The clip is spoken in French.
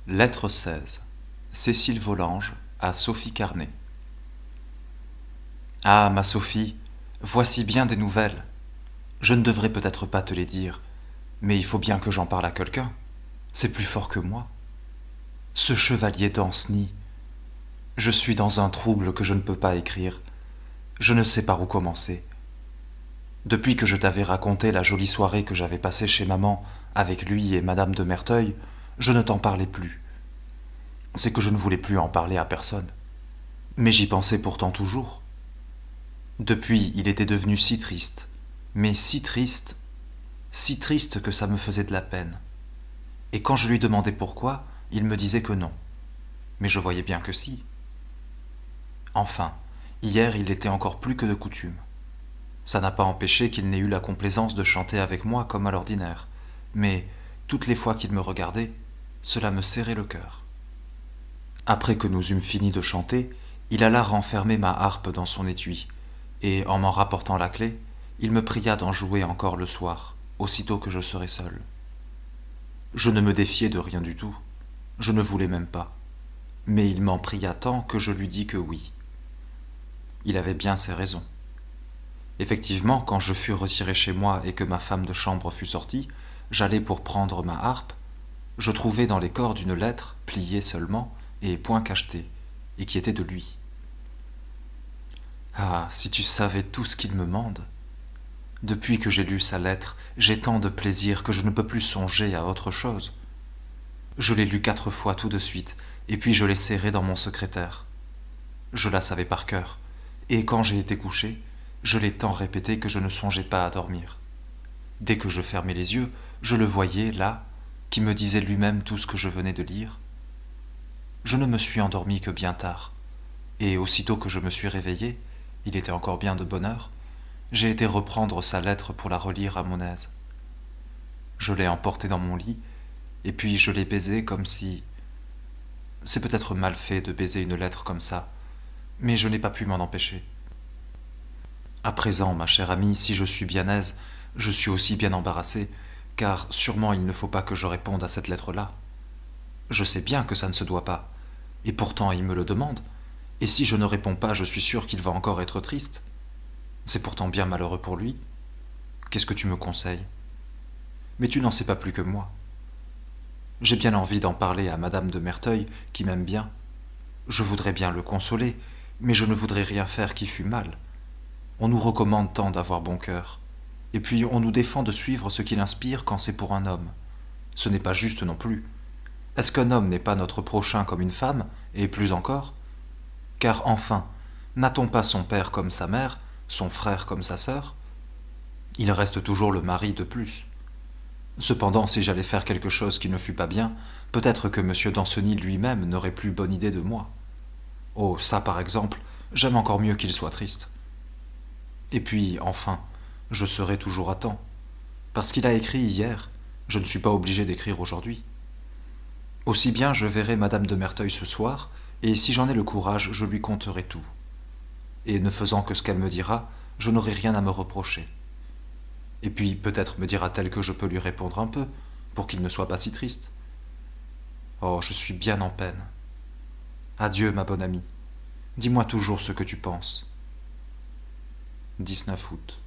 Lettre 16. Cécile Volanges à Sophie Carnet. Ah, ma Sophie, voici bien des nouvelles. Je ne devrais peut-être pas te les dire, mais il faut bien que j'en parle à quelqu'un. C'est plus fort que moi. Ce chevalier d'Ancenis. Je suis dans un trouble que je ne peux pas écrire. Je ne sais par où commencer. Depuis que je t'avais raconté la jolie soirée que j'avais passée chez maman avec lui et madame de Merteuil, je ne t'en parlais plus. C'est que je ne voulais plus en parler à personne. Mais j'y pensais pourtant toujours. Depuis, il était devenu si triste, mais si triste que ça me faisait de la peine. Et quand je lui demandais pourquoi, il me disait que non. Mais je voyais bien que si. Enfin, hier il était encore plus que de coutume. Ça n'a pas empêché qu'il n'ait eu la complaisance de chanter avec moi comme à l'ordinaire, mais toutes les fois qu'il me regardait, cela me serrait le cœur. Après que nous eûmes fini de chanter, il alla renfermer ma harpe dans son étui, et en m'en rapportant la clé, il me pria d'en jouer encore le soir, aussitôt que je serais seul. Je ne me défiais de rien du tout, je ne voulais même pas, mais il m'en pria tant que je lui dis que oui. Il avait bien ses raisons. Effectivement, quand je fus retiré chez moi et que ma femme de chambre fut sortie, j'allai pour prendre ma harpe, je trouvai dans les cordes une lettre, pliée seulement, et point cachetée, et qui était de lui. Ah, si tu savais tout ce qu'il me mande. Depuis que j'ai lu sa lettre, j'ai tant de plaisir que je ne peux plus songer à autre chose. Je l'ai lue 4 fois tout de suite, et puis je l'ai serrée dans mon secrétaire. Je la savais par cœur, et quand j'ai été couché, je l'ai tant répétée que je ne songeais pas à dormir. Dès que je fermais les yeux, je le voyais, là, qui me disait lui-même tout ce que je venais de lire. Je ne me suis endormi que bien tard, et aussitôt que je me suis réveillé, il était encore bien de bonne heure, j'ai été reprendre sa lettre pour la relire à mon aise. Je l'ai emportée dans mon lit, et puis je l'ai baisée comme si... C'est peut-être mal fait de baiser une lettre comme ça, mais je n'ai pas pu m'en empêcher. À présent, ma chère amie, si je suis bien aise, je suis aussi bien embarrassé, car sûrement il ne faut pas que je réponde à cette lettre-là. Je sais bien que ça ne se doit pas, et pourtant il me le demande, et si je ne réponds pas, je suis sûr qu'il va encore être triste. C'est pourtant bien malheureux pour lui. Qu'est-ce que tu me conseilles? Mais tu n'en sais pas plus que moi. J'ai bien envie d'en parler à madame de Merteuil, qui m'aime bien. Je voudrais bien le consoler, mais je ne voudrais rien faire qui fût mal. On nous recommande tant d'avoir bon cœur, et puis on nous défend de suivre ce qu'il inspire quand c'est pour un homme. Ce n'est pas juste non plus. Est-ce qu'un homme n'est pas notre prochain comme une femme, et plus encore? Car enfin, n'a-t-on pas son père comme sa mère, son frère comme sa sœur? Il reste toujours le mari de plus. Cependant, si j'allais faire quelque chose qui ne fût pas bien, peut-être que M. Danceny lui-même n'aurait plus bonne idée de moi. Oh, ça par exemple, j'aime encore mieux qu'il soit triste. Et puis, enfin, je serai toujours à temps. Parce qu'il a écrit hier, je ne suis pas obligé d'écrire aujourd'hui. Aussi bien je verrai madame de Merteuil ce soir, et si j'en ai le courage, je lui conterai tout. Et ne faisant que ce qu'elle me dira, je n'aurai rien à me reprocher. Et puis peut-être me dira-t-elle que je peux lui répondre un peu, pour qu'il ne soit pas si triste. Oh, je suis bien en peine. Adieu, ma bonne amie. Dis-moi toujours ce que tu penses. 19 août.